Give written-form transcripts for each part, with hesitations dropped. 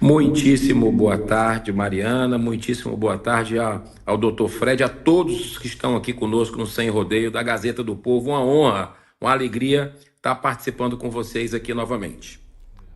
Muitíssimo boa tarde, Mariana. Muitíssimo boa tarde ao doutor Fred, a todos que estão aqui conosco no Sem Rodeio da Gazeta do Povo. Uma honra, uma alegria estar participando com vocês aqui novamente.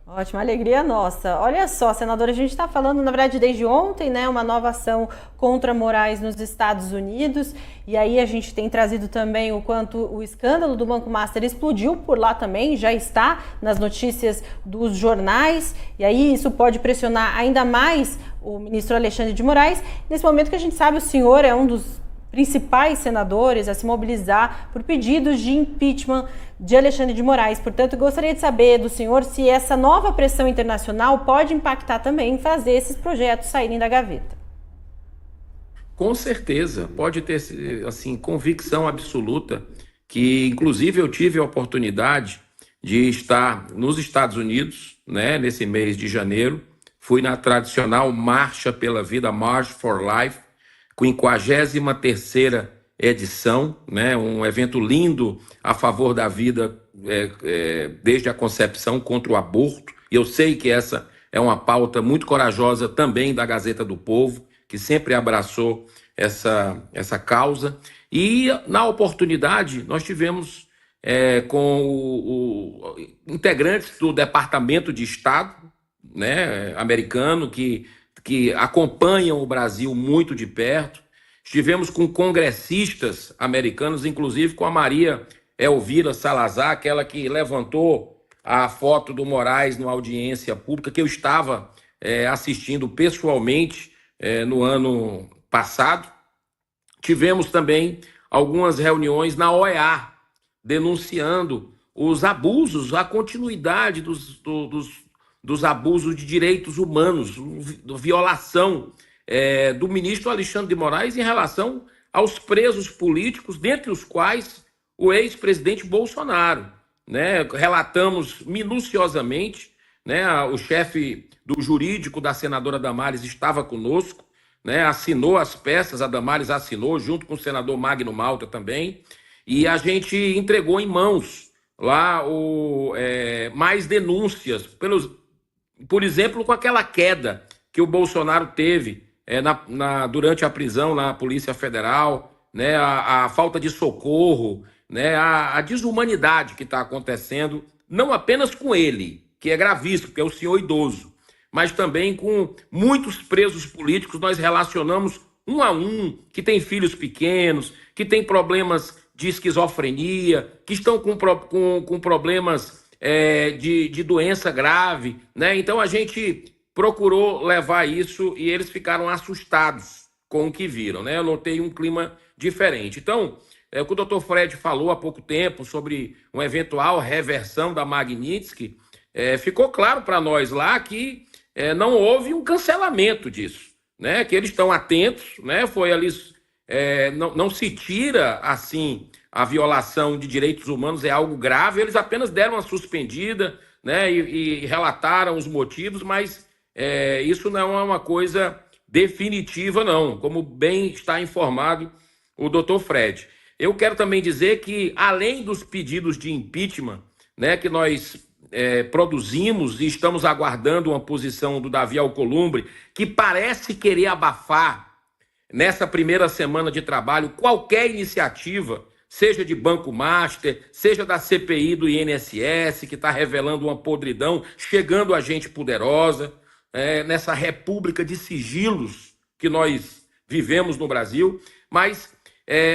Ótima alegria nossa. Olha só, senadora, a gente está falando, na verdade, desde ontem, né, uma nova ação contra Moraes nos Estados Unidos, e aí a gente tem trazido também o quanto o escândalo do Banco Master explodiu por lá também, já está nas notícias dos jornais, e aí isso pode pressionar ainda mais o ministro Alexandre de Moraes. Nesse momento que a gente sabe, o senhor é um dos principais senadores a se mobilizar por pedidos de impeachment de Alexandre de Moraes. Portanto, gostaria de saber do senhor se essa nova pressão internacional pode impactar também em fazer esses projetos saírem da gaveta. Com certeza, pode ter assim convicção absoluta que, inclusive, eu tive a oportunidade de estar nos Estados Unidos, né, nesse mês de janeiro. Fui na tradicional Marcha pela Vida, March for Life, 53ª edição, né? Um evento lindo a favor da vida desde a concepção contra o aborto. E eu sei que essa é uma pauta muito corajosa também da Gazeta do Povo, que sempre abraçou essa causa. E, na oportunidade, nós tivemos com integrantes do Departamento de Estado, né, americano, que acompanham o Brasil muito de perto. Estivemos com congressistas americanos, inclusive com a Maria Elvira Salazar, aquela que levantou a foto do Moraes numa audiência pública, que eu estava assistindo pessoalmente no ano passado. Tivemos também algumas reuniões na OEA, denunciando os abusos, a continuidade dos abusos de direitos humanos, violação do ministro Alexandre de Moraes em relação aos presos políticos, dentre os quais o ex-presidente Bolsonaro, né? Relatamos minuciosamente, né? O chefe do jurídico da senadora Damares estava conosco, né? Assinou as peças, a Damares assinou, junto com o senador Magno Malta também, e a gente entregou em mãos lá mais denúncias por exemplo, com aquela queda que o Bolsonaro teve durante a prisão na Polícia Federal, né, a falta de socorro, né, a desumanidade que está acontecendo, não apenas com ele, que é gravíssimo, porque é o senhor idoso, mas também com muitos presos políticos. Nós relacionamos um a um, que tem filhos pequenos, que tem problemas de esquizofrenia, que estão com problemas de doença grave, né? Então a gente procurou levar isso e eles ficaram assustados com o que viram, né? Eu notei um clima diferente. Então, o que o Dr. Fred falou há pouco tempo sobre uma eventual reversão da Magnitsky, ficou claro para nós lá que não houve um cancelamento disso, né? Que eles estão atentos, né? Foi ali, não se tira assim. A violação de direitos humanos é algo grave, eles apenas deram uma suspendida, né, e relataram os motivos, mas isso não é uma coisa definitiva, não, como bem está informado o doutor Fred. Eu quero também dizer que, além dos pedidos de impeachment, né, que nós produzimos e estamos aguardando uma posição do Davi Alcolumbre, que parece querer abafar, nessa primeira semana de trabalho, qualquer iniciativa, seja de Banco Master, seja da CPI do INSS, que está revelando uma podridão, chegando a gente poderosa, nessa república de sigilos que nós vivemos no Brasil, mas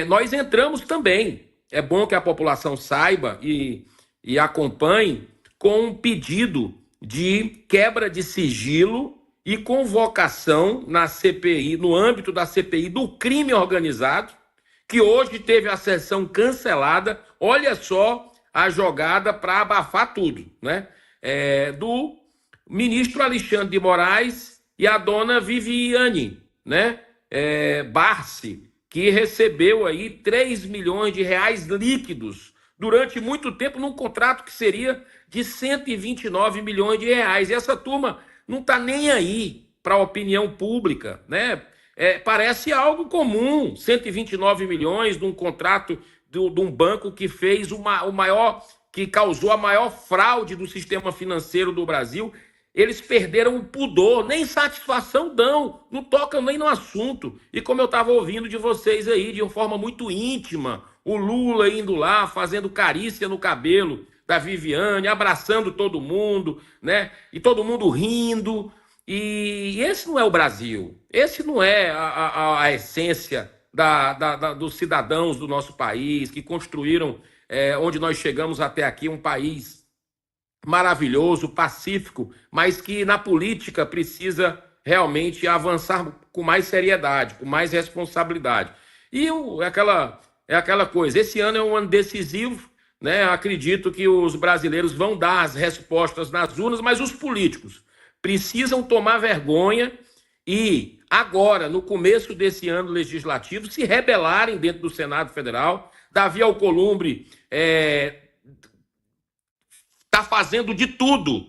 nós entramos também. É bom que a população saiba e acompanhe com um pedido de quebra de sigilo e convocação na CPI, no âmbito da CPI do crime organizado, que hoje teve a sessão cancelada. Olha só a jogada para abafar tudo, né? Do ministro Alexandre de Moraes e a dona Viviane, né? Barsi, que recebeu aí 3 milhões de reais líquidos durante muito tempo num contrato que seria de 129 milhões de reais. E essa turma não está nem aí para a opinião pública, né? Parece algo comum, 129 milhões de um contrato de um banco que fez que causou a maior fraude do sistema financeiro do Brasil. eles perderam o pudor, nem satisfação dão, não tocam nem no assunto. E como eu estava ouvindo de vocês aí, de uma forma muito íntima, o Lula indo lá, fazendo carícia no cabelo da Viviane, abraçando todo mundo, né? E todo mundo rindo. E esse não é o Brasil, esse não é a essência dos cidadãos do nosso país, que construíram, onde nós chegamos até aqui, um país maravilhoso, pacífico, mas que na política precisa realmente avançar com mais seriedade, com mais responsabilidade. E é aquela coisa, esse ano é um ano decisivo, né? Acredito que os brasileiros vão dar as respostas nas urnas, mas os políticos precisam tomar vergonha e agora, no começo desse ano legislativo, se rebelarem dentro do Senado Federal. Davi Alcolumbre está fazendo de tudo,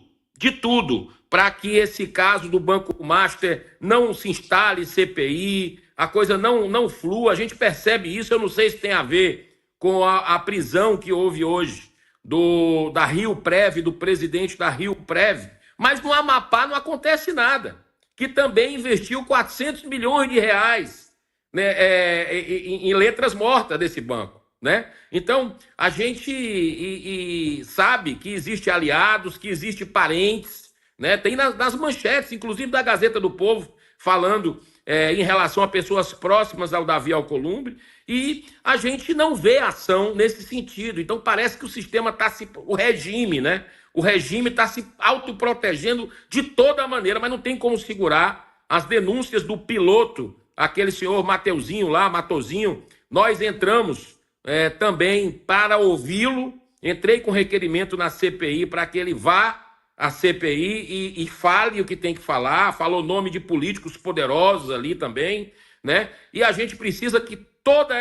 para que esse caso do Banco Master não se instale CPI, a coisa não flua. A gente percebe isso, eu não sei se tem a ver com a prisão que houve hoje da Rio Prev, do presidente da Rio Prev, mas no Amapá não acontece nada, que também investiu 400 milhões de reais, né, em letras mortas desse banco, né? Então, a gente sabe que existe aliados, que existe parentes, né? Tem nas manchetes, inclusive da Gazeta do Povo, falando em relação a pessoas próximas ao Davi Alcolumbre, e a gente não vê ação nesse sentido. Então, parece que o sistema está o regime, né? O regime está se autoprotegendo de toda maneira, mas não tem como segurar as denúncias do piloto, aquele senhor Matozinho. Nós entramos também para ouvi-lo, entrei com requerimento na CPI para que ele vá à CPI e fale o que tem que falar, falou nome de políticos poderosos ali também, né? E a gente precisa que toda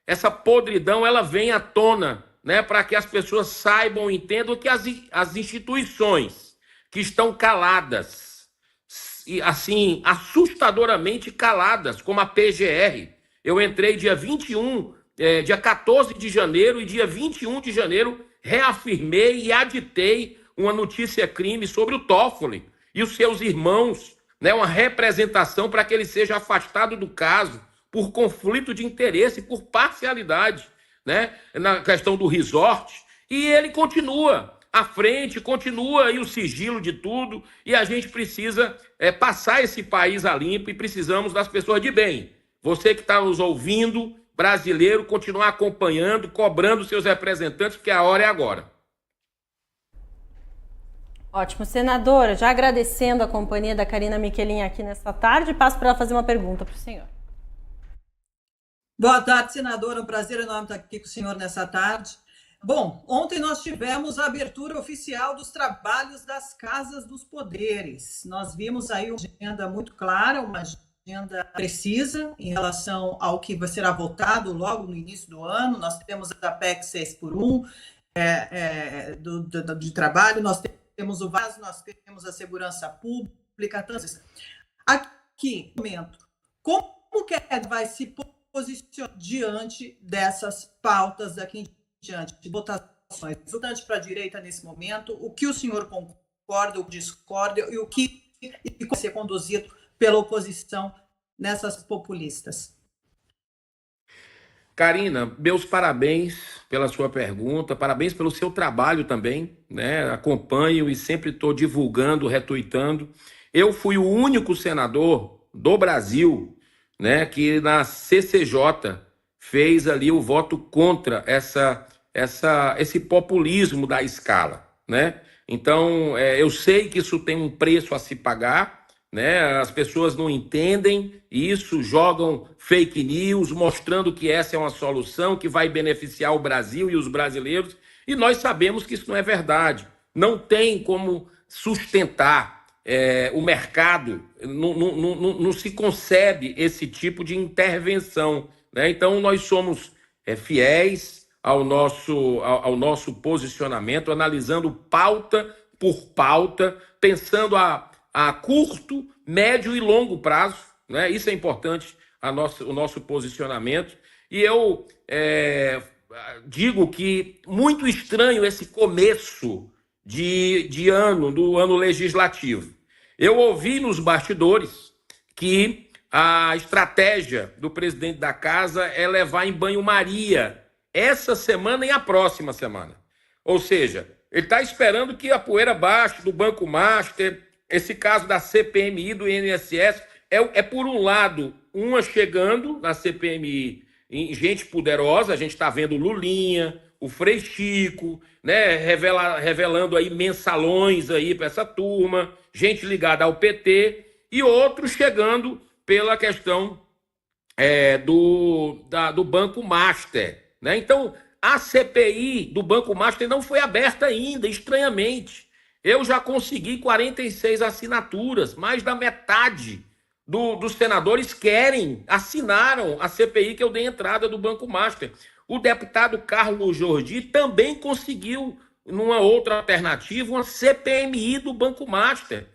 essa podridão ela venha à tona, né, para que as pessoas saibam, entendam que as instituições que estão caladas, e assim, assustadoramente caladas, como a PGR. Eu entrei dia 14 de janeiro e dia 21 de janeiro reafirmei e aditei uma notícia-crime sobre o Toffoli e os seus irmãos, né, uma representação para que ele seja afastado do caso por conflito de interesse, por parcialidade, né, na questão do resort, e ele continua à frente, continua aí o sigilo de tudo, e a gente precisa passar esse país a limpo e precisamos das pessoas de bem. Você que está nos ouvindo, brasileiro, continuar acompanhando, cobrando seus representantes, porque a hora é agora. Ótimo, senadora, já agradecendo a companhia da Karina Michelin aqui nesta tarde, passo para ela fazer uma pergunta para o senhor. Boa tarde, senadora. Um prazer enorme estar aqui com o senhor nessa tarde. Bom, ontem nós tivemos a abertura oficial dos trabalhos das Casas dos Poderes. Nós vimos aí uma agenda muito clara, uma agenda precisa em relação ao que será votado logo no início do ano. Nós temos a PEC 6x1 de trabalho, nós temos o VAS, nós temos a segurança pública. Aqui, momento, como que vai se posicionar diante dessas pautas daqui em diante, de votações, votante para a direita nesse momento, o que o senhor concorda, o que discorda e o que vai ser conduzido pela oposição nessas populistas? Karina, meus parabéns pela sua pergunta, parabéns pelo seu trabalho também, né? Acompanho e sempre estou divulgando, retuitando. Eu fui o único senador do Brasil, né, que na CCJ fez ali o voto contra esse populismo da escala, né? Então, eu sei que isso tem um preço a se pagar, né? As pessoas não entendem isso, jogam fake news, mostrando que essa é uma solução que vai beneficiar o Brasil e os brasileiros, e nós sabemos que isso não é verdade. Não tem como sustentar o mercado, não se concebe esse tipo de intervenção, né? Então, nós somos fiéis ao nosso posicionamento, analisando pauta por pauta, pensando a curto, médio e longo prazo, né? Isso é importante, o nosso posicionamento. E eu digo que muito estranho esse começo do ano legislativo. Eu ouvi nos bastidores que a estratégia do presidente da casa é levar em banho-maria essa semana e a próxima semana. Ou seja, ele está esperando que a poeira baixe do Banco Master, esse caso da CPMI, do INSS, por um lado, uma chegando na CPMI em gente poderosa, a gente está vendo o Lulinha, o Frei Chico, né, revelando aí mensalões aí para essa turma, gente ligada ao PT, e outros chegando pela questão do Banco Master, né? Então, a CPI do Banco Master não foi aberta ainda, estranhamente. Eu já consegui 46 assinaturas, mais da metade dos senadores assinaram a CPI que eu dei entrada do Banco Master. O deputado Carlos Jordi também conseguiu, numa outra alternativa, uma CPMI do Banco Master.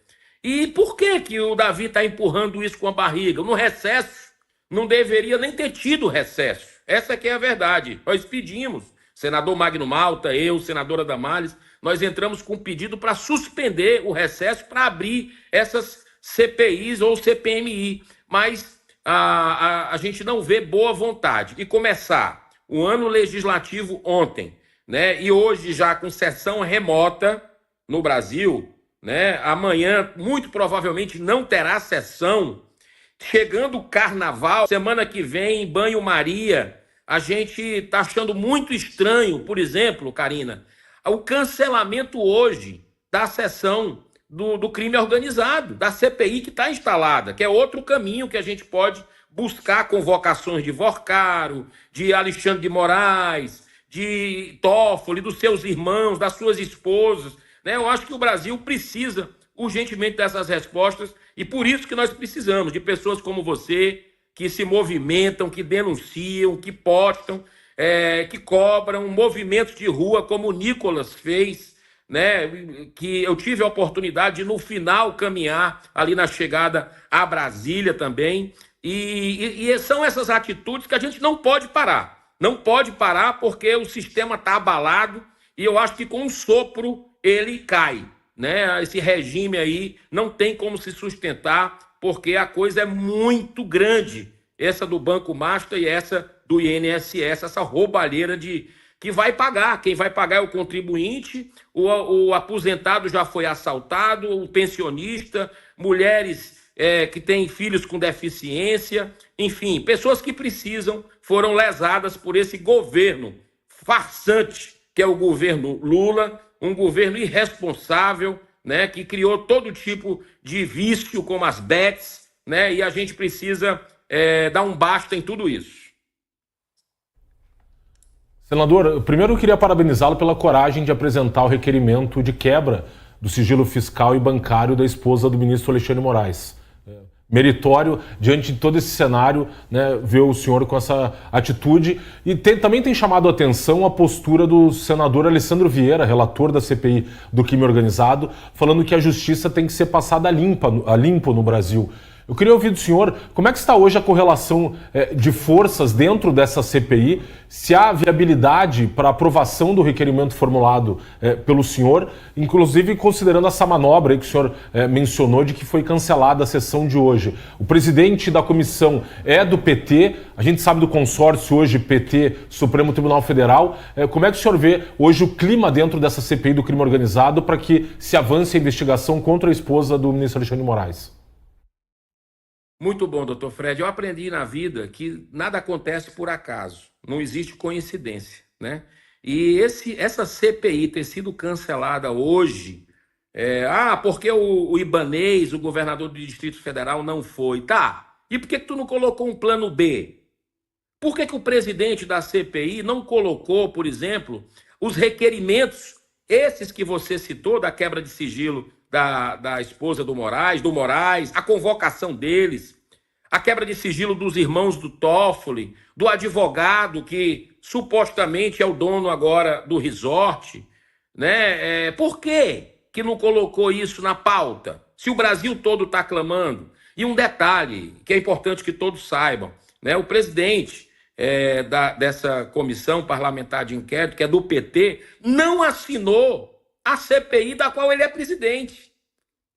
E por que o Davi está empurrando isso com a barriga? No recesso, não deveria nem ter tido recesso. Essa que é a verdade. Nós pedimos, senador Magno Malta, eu, senadora Damares, nós entramos com um pedido para suspender o recesso para abrir essas CPIs ou CPMI, mas a gente não vê boa vontade. E começar o ano legislativo ontem, né? E hoje já com sessão remota no Brasil, né? Amanhã muito provavelmente não terá sessão. Chegando o carnaval, semana que vem, banho-maria, a gente está achando muito estranho, por exemplo, Karina, o cancelamento hoje da sessão do crime organizado, da CPI que está instalada, que é outro caminho que a gente pode buscar convocações de Vorcaro, de Alexandre de Moraes, de Toffoli, dos seus irmãos, das suas esposas, né? Eu acho que o Brasil precisa urgentemente dessas respostas e por isso que nós precisamos de pessoas como você, que se movimentam, que denunciam, que postam, que cobram movimentos de rua como o Nicolas fez, né? Que eu tive a oportunidade de no final caminhar ali na chegada a Brasília também, e são essas atitudes que a gente não pode parar, porque o sistema está abalado e eu acho que com um sopro ele cai, né? Esse regime aí não tem como se sustentar porque a coisa é muito grande, essa do Banco Master e essa do INSS, essa roubalheira que vai pagar. Quem vai pagar é o contribuinte, o aposentado já foi assaltado, o pensionista, mulheres que têm filhos com deficiência, enfim, pessoas que precisam foram lesadas por esse governo farsante, que é o governo Lula, um governo irresponsável, né, que criou todo tipo de vício, como as bets, né, e a gente precisa dar um basta em tudo isso. Senador, primeiro eu queria parabenizá-lo pela coragem de apresentar o requerimento de quebra do sigilo fiscal e bancário da esposa do ministro Alexandre de Moraes. Meritório, diante de todo esse cenário, né, ver o senhor com essa atitude. E também tem chamado a atenção a postura do senador Alessandro Vieira, relator da CPI do crime organizado, falando que a justiça tem que ser passada a limpo no Brasil. Eu queria ouvir do senhor como é que está hoje a correlação de forças dentro dessa CPI, se há viabilidade para aprovação do requerimento formulado pelo senhor, inclusive considerando essa manobra aí que o senhor mencionou de que foi cancelada a sessão de hoje. O presidente da comissão é do PT, a gente sabe do consórcio hoje PT, Supremo Tribunal Federal. Como é que o senhor vê hoje o clima dentro dessa CPI do crime organizado para que se avance a investigação contra a esposa do ministro Alexandre de Moraes? Muito bom, doutor Fred. Eu aprendi na vida que nada acontece por acaso, não existe coincidência, né? E essa CPI ter sido cancelada hoje, porque o Ibanez, o governador do Distrito Federal, não foi. Tá, e por que tu não colocou um plano B? Por que o presidente da CPI não colocou, por exemplo, os requerimentos, esses que você citou, da quebra de sigilo da esposa do Moraes, a convocação deles, a quebra de sigilo dos irmãos do Toffoli, do advogado que supostamente é o dono agora do resort, né? Por que não colocou isso na pauta? Se o Brasil todo está clamando. E um detalhe que é importante que todos saibam, né? O presidente dessa comissão parlamentar de inquérito, que é do PT, não assinou a CPI da qual ele é presidente.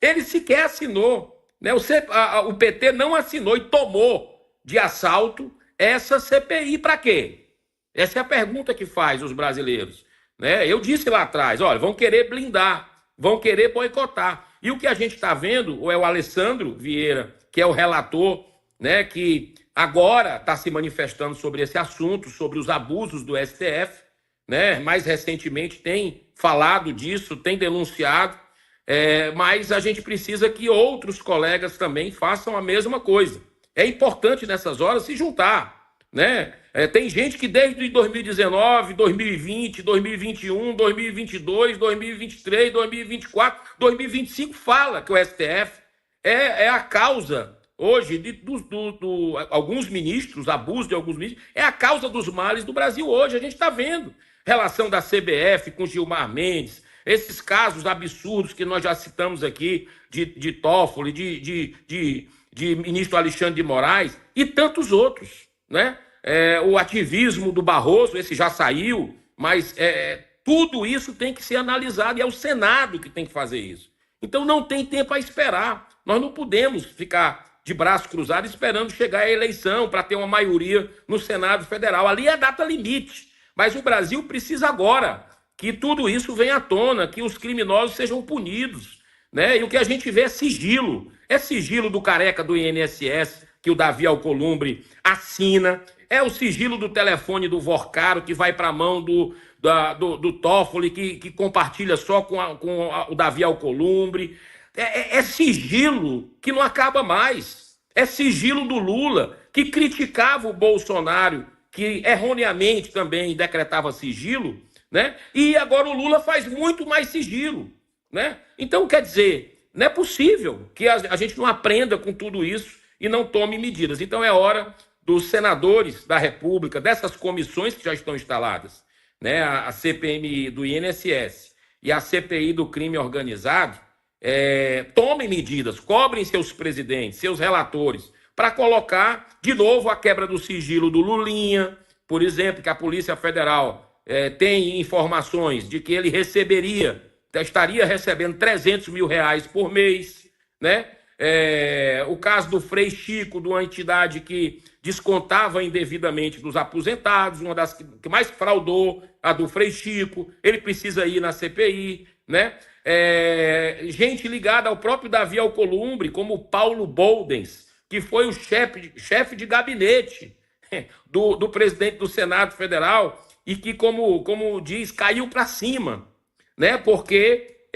Ele sequer assinou, né? O PT não assinou e tomou de assalto essa CPI para quê? Essa é a pergunta que faz os brasileiros, né? Eu disse lá atrás, olha, vão querer blindar, vão querer boicotar. E o que a gente está vendo é o Alessandro Vieira, que é o relator, né, que agora está se manifestando sobre esse assunto, sobre os abusos do STF, né? Mais recentemente tem falado disso, tem denunciado, mas a gente precisa que outros colegas também façam a mesma coisa. É importante nessas horas se juntar, né? Tem gente que desde 2019, 2020, 2021, 2022, 2023, 2024, 2025 fala que o STF é a causa hoje de alguns ministros, abuso de alguns ministros, é a causa dos males do Brasil hoje. A gente está vendo relação da CBF com Gilmar Mendes, esses casos absurdos que nós já citamos aqui, de Toffoli, de ministro Alexandre de Moraes e tantos outros, né? O ativismo do Barroso, esse já saiu, mas tudo isso tem que ser analisado e é o Senado que tem que fazer isso. Então não tem tempo a esperar. Nós não podemos ficar de braço cruzado esperando chegar a eleição para ter uma maioria no Senado Federal. Ali é a data limite. Mas o Brasil precisa agora que tudo isso venha à tona, que os criminosos sejam punidos, né? E o que a gente vê é sigilo. É sigilo do careca do INSS, que o Davi Alcolumbre assina. É o sigilo do telefone do Vorcaro, que vai para a mão do Toffoli, que compartilha só com o Davi Alcolumbre. É sigilo que não acaba mais. É sigilo do Lula, que criticava o Bolsonaro, que erroneamente também decretava sigilo, né? E agora o Lula faz muito mais sigilo, né? Então, quer dizer, não é possível que a gente não aprenda com tudo isso e não tome medidas. Então, é hora dos senadores da República, dessas comissões que já estão instaladas, né? A CPMI do INSS e a CPI do crime organizado, tomem medidas, cobrem seus presidentes, seus relatores, para colocar de novo a quebra do sigilo do Lulinha, por exemplo, que a Polícia Federal tem informações de que ele estaria recebendo R$300 mil por mês, né? O caso do Frei Chico, de uma entidade que descontava indevidamente dos aposentados, uma das que mais fraudou, a do Frei Chico, ele precisa ir na CPI, né? Gente ligada ao próprio Davi Alcolumbre, como o Paulo Boldens, que foi o chefe de gabinete do presidente do Senado Federal e que, como diz, caiu para cima, né? Porque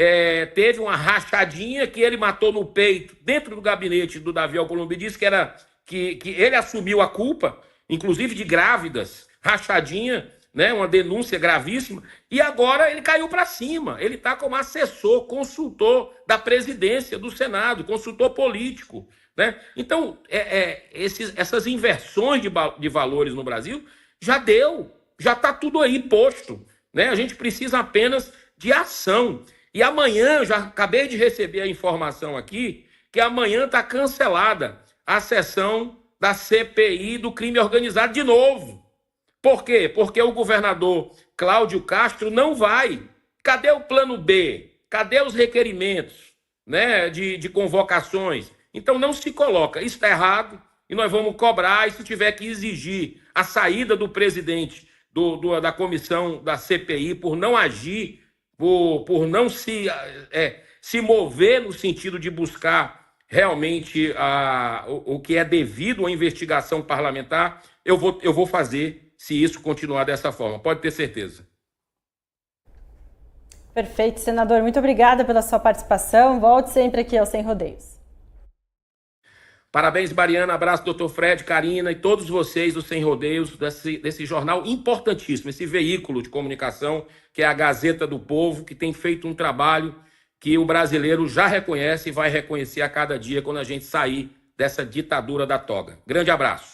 teve uma rachadinha que ele matou no peito, dentro do gabinete do Davi Alcolumbre, e disse que ele assumiu a culpa, inclusive de grávidas, rachadinha, né? Uma denúncia gravíssima, e agora ele caiu para cima. Ele está como assessor, consultor da presidência do Senado, consultor político, né? Então, essas inversões de valores no Brasil já está tudo aí posto, né? A gente precisa apenas de ação. E amanhã, eu já acabei de receber a informação aqui, que amanhã está cancelada a sessão da CPI do crime organizado de novo. Por quê? Porque o governador Cláudio Castro não vai. Cadê o plano B? Cadê os requerimentos, né, de convocações? Então não se coloca. Isso está errado e nós vamos cobrar, e se tiver que exigir a saída do presidente da comissão da CPI por não agir, por não se mover no sentido de buscar realmente o que é devido à investigação parlamentar, eu vou fazer se isso continuar dessa forma. Pode ter certeza. Perfeito, senador. Muito obrigada pela sua participação. Volte sempre aqui ao Sem Rodeios. Parabéns, Mariana. Abraço, doutor Fred, Karina e todos vocês do Sem Rodeios, desse jornal importantíssimo, esse veículo de comunicação que é a Gazeta do Povo, que tem feito um trabalho que o brasileiro já reconhece e vai reconhecer a cada dia quando a gente sair dessa ditadura da toga. Grande abraço.